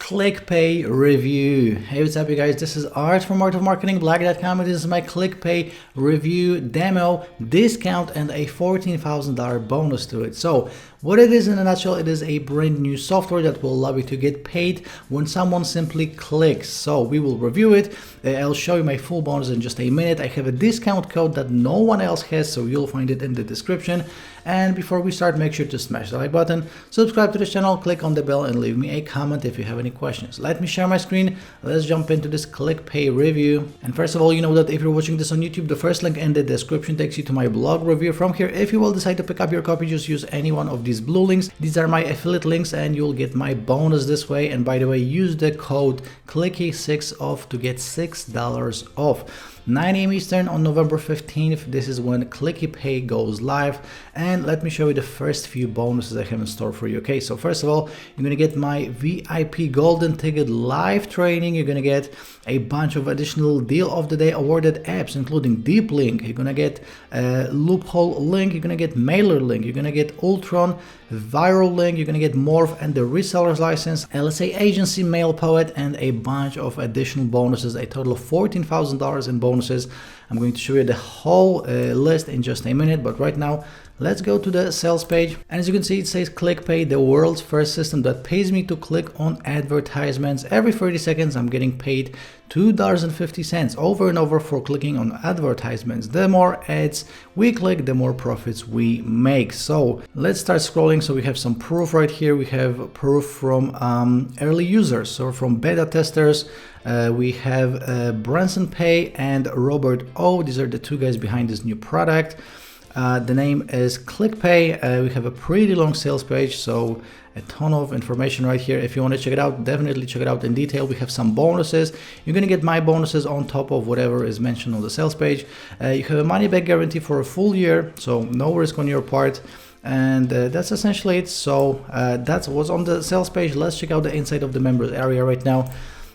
ClickPay review. Hey, what's up you guys? This is Art from artofmarketingblack.com and this is my ClickPay review demo, discount and a $14,000 bonus to it. So what it is in a nutshell, it is a brand new software that will allow you to get paid when someone simply clicks. So we will review it. I'll show you my full bonus in just a minute. I have a discount code that no one else has, so you'll find it in the description. And before we start, make sure to smash the like button, subscribe to this channel, click on the bell and leave me a comment if you have any questions. Let me share my screen. Let's jump into this ClickPay review. And first of all, you know that if you're watching this on YouTube, the first link in the description takes you to my blog review. From here, if you will decide to pick up your copy, just use any one of these blue links. These are my affiliate links and you'll get my bonus this way. And by the way, use the code Clicky6OFF to get $6 off. 9 AM Eastern on November 15th. This is when ClickyPay goes live. And let me show you the first few bonuses I have in store for you. Okay, so first of all, you're gonna get my VIP golden ticket live training. You're gonna get a bunch of additional deal of the day awarded apps, including Deep Link. You're gonna get Loophole Link. You're gonna get Mailer Link. You're gonna get Ultron Viral Link. You're gonna get Morph and the Reseller's License, LSA Agency, Mail Poet, and a bunch of additional bonuses, a total of $14,000 in bonuses. I'm going to show you the whole list in just a minute, but right now let's go to the sales page. And as you can see, it says ClickPay, the world's first system that pays me to click on advertisements. Every 30 seconds I'm getting paid $2.50 over and over for clicking on advertisements. The more ads we click, the more profits we make. So let's start scrolling. So we have some proof right here. We have proof from early users, so from beta testers. We have Branson Tay and Robert O. These are the two guys behind this new product. The name is ClickPay. We have a pretty long sales page, so a ton of information right here. If you want to check it out, definitely check it out in detail. We have some bonuses. You're going to get my bonuses on top of whatever is mentioned on the sales page. You have a money back guarantee for a full year, so no risk on your part. And that's essentially it. So that's what's on the sales page. Let's check out the inside of the members area right now.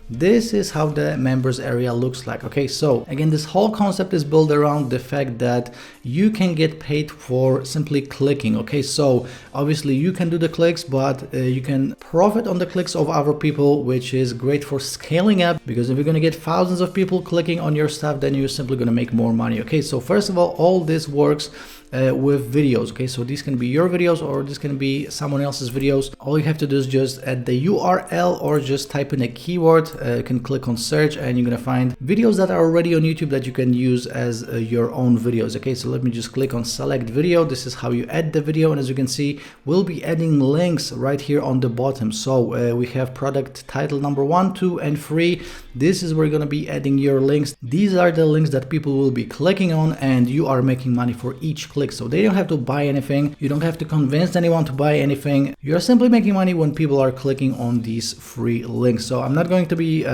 This is how the members area looks like. Okay, so again, this whole concept is built around the fact that you can get paid for simply clicking. Okay, so obviously you can do the clicks, but you can profit on the clicks of other people, which is great for scaling up, because if you're going to get thousands of people clicking on your stuff, then you're simply going to make more money. Okay, so first of all this works with videos. Okay, so these can be your videos or this can be someone else's videos. All you have to do is just add the URL or just type in a keyword. You can click on search and you're gonna find videos that are already on YouTube that you can use as your own videos. Okay, so let me just click on select video. This is how you add the video, and as you can see, we'll be adding links right here on the bottom. So we have product title number 1, 2, and 3. This is where you're gonna be adding your links. These are the links that people will be clicking on, and you are making money for each click. So they don't have to buy anything. You don't have to convince anyone to buy anything. You're simply making money when people are clicking on these free links. So I'm not going to be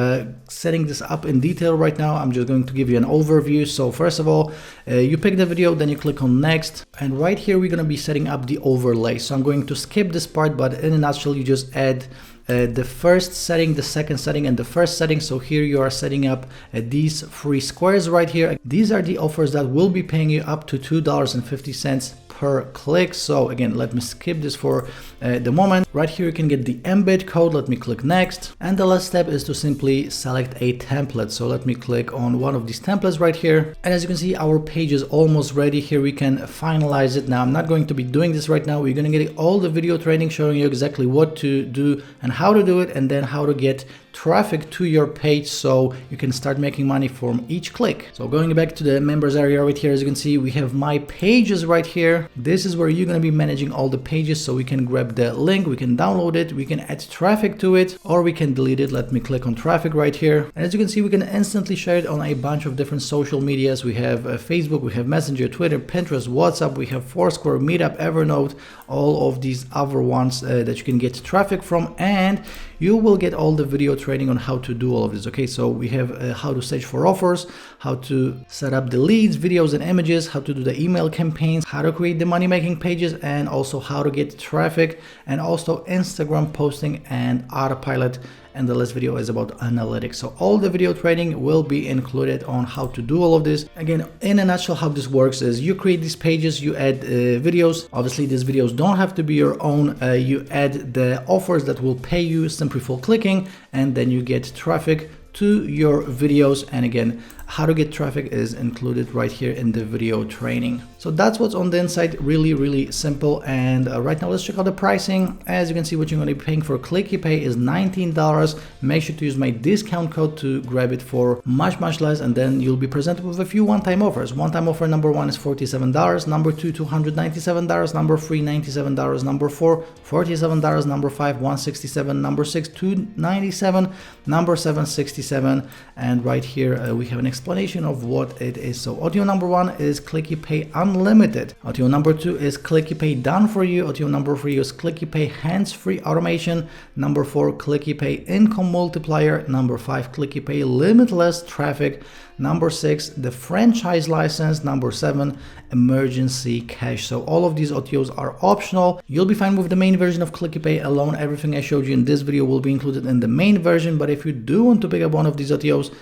setting this up in detail right now. I'm just going to give you an overview. So first of all, you pick the video, then you click on next. And right here, we're going to be setting up the overlay. So I'm going to skip this part, but in a nutshell, you just add the first setting, the second setting, and the first setting. So here you are setting up these three squares right here. These are the offers that will be paying you up to $2.50 per click. So again, let me skip this for the moment. Right here you can get the embed code. Let me click next, and the last step is to simply select a template. So let me click on one of these templates right here, and as you can see, our page is almost ready. Here we can finalize it. Now I'm not going to be doing this right now. We're going to get all the video training showing you exactly what to do and how to do it, and then how to get traffic to your page so you can start making money from each click. So going back to the members area right here, as you can see, we have my pages right here. This is where you're going to be managing all the pages. So we can grab the link, we can download it, we can add traffic to it, or we can delete it. Let me click on traffic right here. And as you can see, we can instantly share it on a bunch of different social medias. We have Facebook, we have Messenger, Twitter, Pinterest, WhatsApp, we have Foursquare, Meetup, Evernote, all of these other ones that you can get traffic from, and you will get all the video training on how to do all of this. Okay, so we have how to search for offers, how to set up the leads, videos and images, how to do the email campaigns, how to create create the money-making pages, and also how to get traffic, and also Instagram posting and autopilot. And the last video is about analytics. So all the video training will be included on how to do all of this. Again, in a nutshell, how this works is you create these pages, you add videos. Obviously, these videos don't have to be your own. You add the offers that will pay you simply for clicking, and then you get traffic to your videos. And again, how to get traffic is included right here in the video training. So that's what's on the inside, really simple. And right now let's check out the pricing. As you can see, what you're going to be paying for ClickyPay is $19. Make sure to use my discount code to grab it for much less, and then you'll be presented with a few one-time offers. One-time offer number 1 is $47, number 2 $297, number 3 $97, number 4 $47, number 5 $167, number 6 $297, number 7 $67. And right here we have an explanation of what it is. So audio number 1 is ClickyPay Unlimited. Audio number 2 is ClickyPay Done For You. Audio number 3 is ClickyPay Hands-Free Automation. Number 4, ClickyPay Income Multiplier. Number 5, ClickyPay Limitless Traffic. Number 6, the franchise license. Number 7, emergency cash. So all of these OTOs are optional. You'll be fine with the main version of ClickyPay alone. Everything I showed you in this video will be included in the main version. But if you do want to pick up one of these OTOs,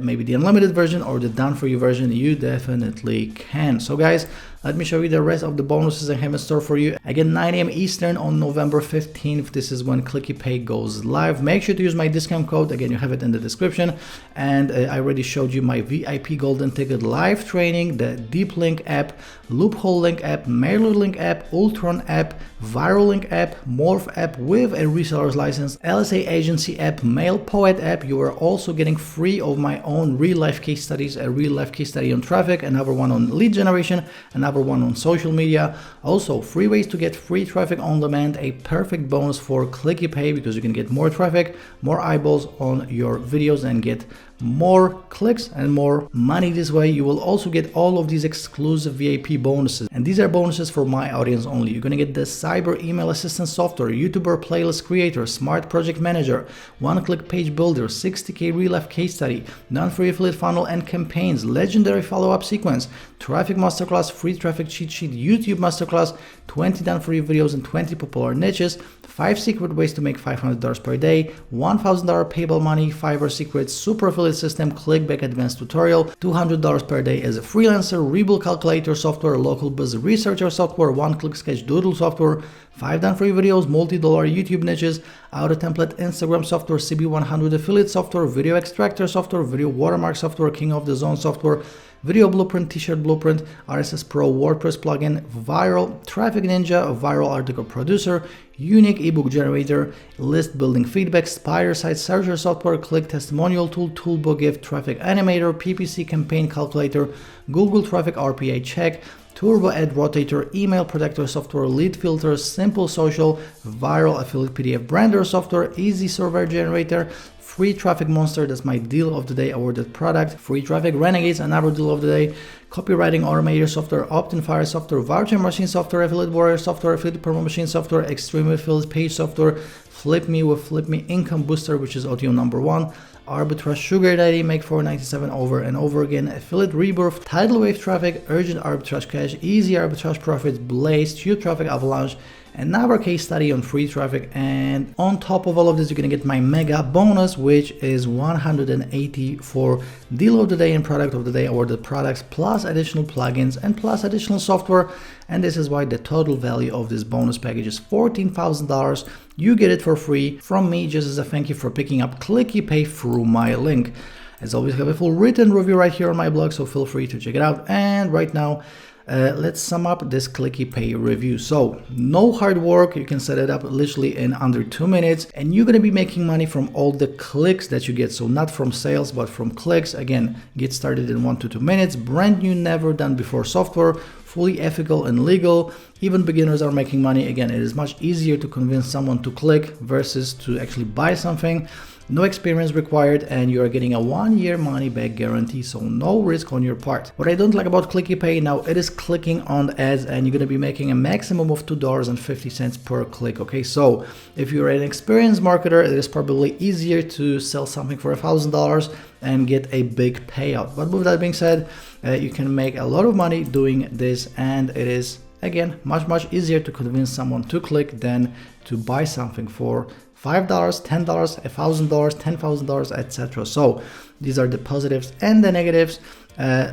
maybe the unlimited version or the done for you version, you definitely can. So guys, let me show you the rest of the bonuses I have in store for you. Again, 9 a.m. Eastern on November 15th. This is when ClickyPay goes live. Make sure to use my discount code. Again, you have it in the description. And I already showed you my VIP Golden Ticket live training, the Deep Link app, Loophole Link app, Mailer Link app, Ultron app, Viral Link app, Morph app with a reseller's license, LSA agency app, Mail Poet app. You are also getting free of my own real life case studies, a real life case study on traffic, another one on lead generation, another one on social media. Also, free ways to get free traffic on demand, a perfect bonus for ClickyPay because you can get more traffic, more eyeballs on your videos and get more clicks and more money this way. You will also get all of these exclusive VIP bonuses, and these are bonuses for my audience only. You're gonna get the Cyber Email Assistant software, YouTuber Playlist Creator, Smart Project Manager, One-Click Page Builder, 60K Real Life Case Study, Done For You Affiliate Funnel and Campaigns, Legendary Follow-Up Sequence, Traffic Masterclass, Free Traffic Cheat Sheet, YouTube Masterclass, 20 Done For You videos and 20 popular niches, 5 secret ways to make $500 per day, $1,000 PayPal money, Fiverr secrets, super affiliate system, clickback advanced tutorial, $200 per day as a freelancer, Rebel calculator software, local buzz researcher software, one-click sketch doodle software, 5 done for you videos, multi-dollar YouTube niches, auto template Instagram software, CB100 affiliate software, video extractor software, video watermark software, King of the Zone software, Video Blueprint, T-shirt Blueprint, RSS Pro, WordPress plugin, Viral, Traffic Ninja, Viral Article Producer, Unique ebook generator, list building feedback, Spider Site Searcher software, Click Testimonial Tool, Toolbook Gift, Traffic Animator, PPC Campaign Calculator, Google Traffic RPA Check, Turbo Ad Rotator, Email Protector software, Lead Filters, Simple Social, Viral Affiliate PDF Brander software, Easy Server Generator, Free Traffic Monster, that's my deal of the day awarded product, Free Traffic Renegades, another deal of the day, Copywriting Automator software, Opt-in Fire software, Voucher Machine software, Affiliate Warrior software, Affiliate Promo Machine software, Extreme Affiliate Page software, Flip Me with Flip Me Income Booster, which is audio number 1, Arbitrage Sugar Daddy, Make $4.97 over and over again, Affiliate Rebirth, Tidal Wave Traffic, Urgent Arbitrage Cash, Easy Arbitrage Profits, Blaze, Tube Traffic Avalanche, another case study on free traffic, and on top of all of this, you're gonna get my mega bonus, which is 180 for deal of the day and product of the day awarded products, plus additional plugins and plus additional software. And this is why the total value of this bonus package is $14,000. You get it for free from me just as a thank you for picking up ClickyPay through my link. As always, I have a full written review right here on my blog, so feel free to check it out. And right now, let's sum up this ClickyPay review. So no hard work, you can set it up literally in under 2 minutes, and you're gonna be making money from all the clicks that you get. So not from sales, but from clicks. Again, get started in 1 to 2 minutes. Brand new, never done before software, fully ethical and legal. Even beginners are making money. Again, it is much easier to convince someone to click versus to actually buy something. No experience required, and you are getting a 1-year money back guarantee, so no risk on your part. What I don't like about ClickyPay now, it is clicking on ads, and you're gonna be making a maximum of $2.50 per click. Okay, so if you're an experienced marketer, it is probably easier to sell something for $1,000 and get a big payout. But with that being said, you can make a lot of money doing this, and it is again, much easier to convince someone to click than to buy something for $5, $10, $1,000, $10,000, etc. So these are the positives and the negatives.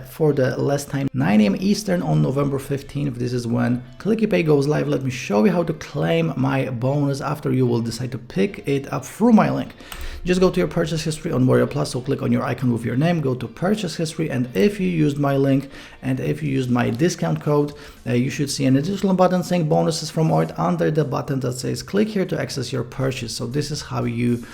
For the last time, 9 a.m. Eastern on November 15th, this is when ClickyPay goes live. Let me show you how to claim my bonus after you will decide to pick it up through my link. Just go to your purchase history on Warrior Plus, so click on your icon with your name, go to purchase history, and if you used my link and if you used my discount code, you should see an additional button saying bonuses from Art under the button that says click here to access your purchase. So this is how you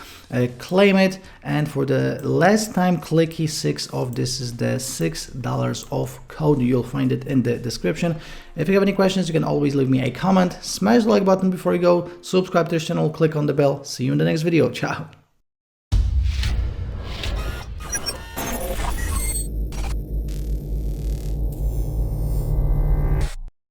claim it. And for the last time, Clicky 6 off, this is the $6 off code. You'll find it in the description. If you have any questions, you can always leave me a comment. Smash the like button before you go, subscribe to this channel, click on the bell. See you in the next video. Ciao.